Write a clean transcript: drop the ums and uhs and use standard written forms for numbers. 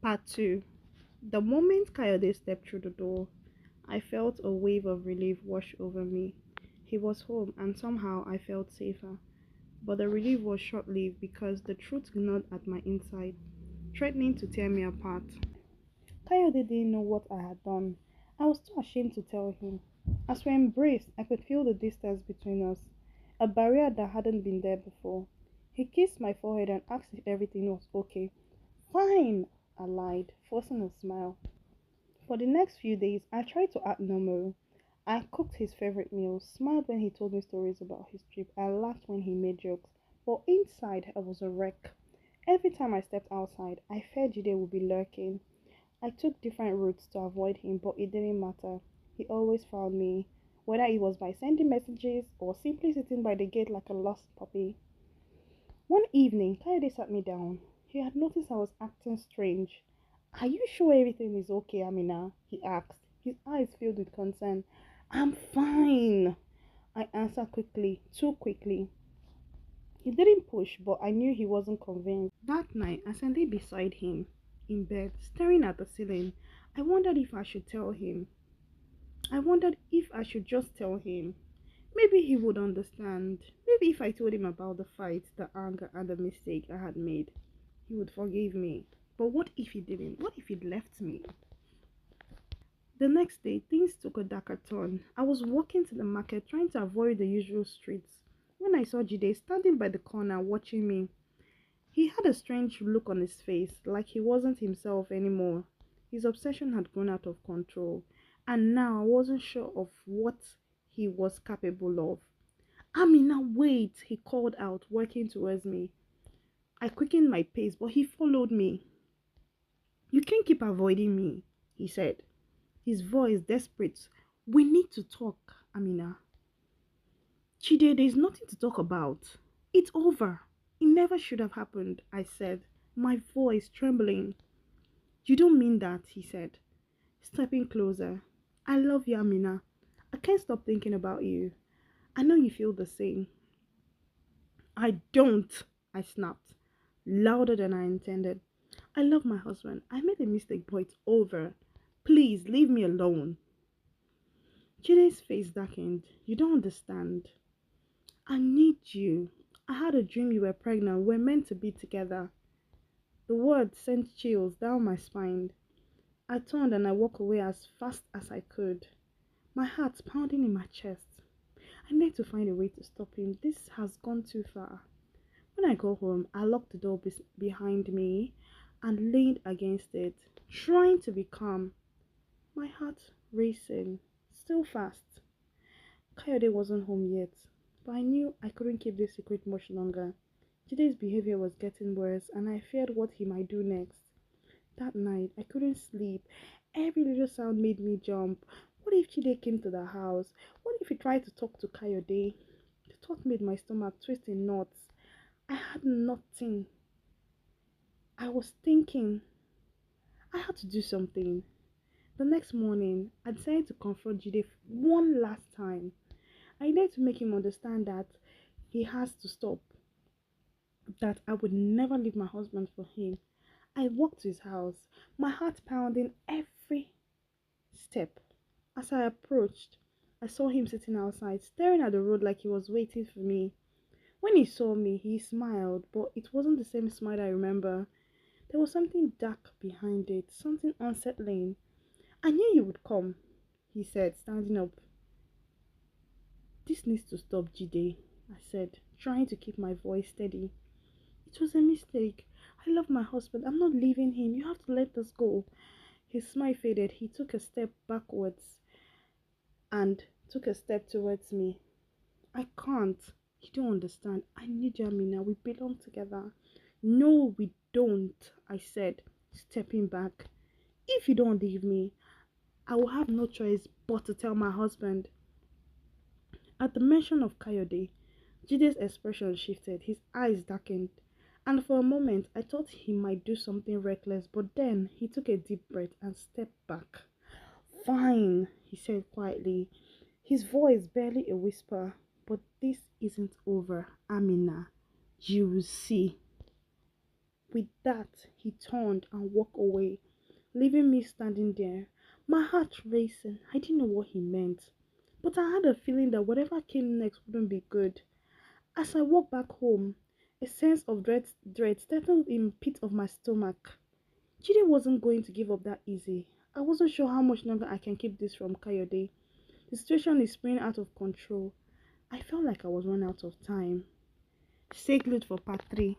Part 2. The moment Coyote stepped through the door, I felt a wave of relief wash over me. He was home, and somehow I felt safer. But the relief was short lived because the truth gnawed at my inside, threatening to tear me apart. Coyote didn't know what I had done. I was too ashamed to tell him. As we embraced, I could feel the distance between us, a barrier that hadn't been there before. He kissed my forehead and asked if everything was okay. Fine, I lied, forcing a smile. For the next few days, I tried to act normal. I cooked his favorite meals, smiled when he told me stories about his trip, and laughed when he made jokes. But inside, I was a wreck. Every time I stepped outside, I feared Jide would be lurking. I took different routes to avoid him, but it didn't matter. He always found me, whether it was by sending messages or simply sitting by the gate like a lost puppy. One evening, Kayode sat me down. He had noticed I was acting strange. Are you sure everything is okay, Amina? He asked, his eyes filled with concern. I'm fine, I answered quickly, too quickly. He didn't push, but I knew he wasn't convinced. That night, as I lay beside him, in bed, staring at the ceiling, I wondered if I should tell him. I wondered if I should just tell him. Maybe he would understand. Maybe if I told him about the fight, the anger, and the mistake I had made, he would forgive me. But what if he didn't? What if he'd left me? The next day, things took a darker turn. I was walking to the market trying to avoid the usual streets when I saw Jide standing by the corner watching me. He had a strange look on his face, like he wasn't himself anymore. His obsession had gone out of control, and now I wasn't sure of what he was capable of. Amina, wait, he called out, working towards me. I quickened my pace, but he followed me. You can't keep avoiding me, he said, his voice desperate. We need to talk, Amina. Chide, there's nothing to talk about. It's over. It never should have happened, I said, my voice trembling. You don't mean that, he said, stepping closer. I love you, Amina. I can't stop thinking about you. I know you feel the same. I don't, I snapped, louder than I intended. I love my husband. I made a mistake, but it's over. Please leave me alone. Chide's face darkened. You don't understand. I need you. I had a dream you were pregnant. We're meant to be together. The words sent chills down my spine. I turned and I walked away as fast as I could, my heart pounding in my chest. I need to find a way to stop him. This has gone too far. When I got home, I locked the door behind me and leaned against it, trying to be calm, my heart racing, still fast. Coyote wasn't home yet, but I knew I couldn't keep this secret much longer. Jide's behavior was getting worse, and I feared what he might do next. That night, I couldn't sleep. Every little sound made me jump. What if Chide came to the house? What if he tried to talk to Coyote? The thought made my stomach twist in knots. I had nothing. I was thinking I had to do something. The next morning, I decided to confront Jide one last time. I needed to make him understand that he has to stop, that I would never leave my husband for him. I walked to his house, my heart pounding every step. As I approached, I saw him sitting outside, staring at the road like he was waiting for me. When he saw me, he smiled, but it wasn't the same smile I remember. There was something dark behind it, something unsettling. I knew you would come, he said, standing up. This needs to stop, Jide, I said, trying to keep my voice steady. It was a mistake. I love my husband. I'm not leaving him. You have to let this go. His smile faded. He took a step backwards and took a step towards me. I can't. You don't understand. I need you, Amina. We belong together. No, we don't, I said, stepping back. If you don't leave me, I will have no choice but to tell my husband. At the mention of Coyote, Jide's expression shifted, his eyes darkened, and for a moment I thought he might do something reckless, but then he took a deep breath and stepped back. Fine, he said quietly, his voice barely a whisper, but this isn't over, Amina. You will see. With that, he turned and walked away, leaving me standing there, my heart racing. I didn't know what he meant, but I had a feeling that whatever came next wouldn't be good. As I walked back home, a sense of dread settled in the pit of my stomach. Jide wasn't going to give up that easy. I wasn't sure how much longer I can keep this from Kayode. The situation is spinning out of control. I felt like I was running out of time. Stay glued for part 3.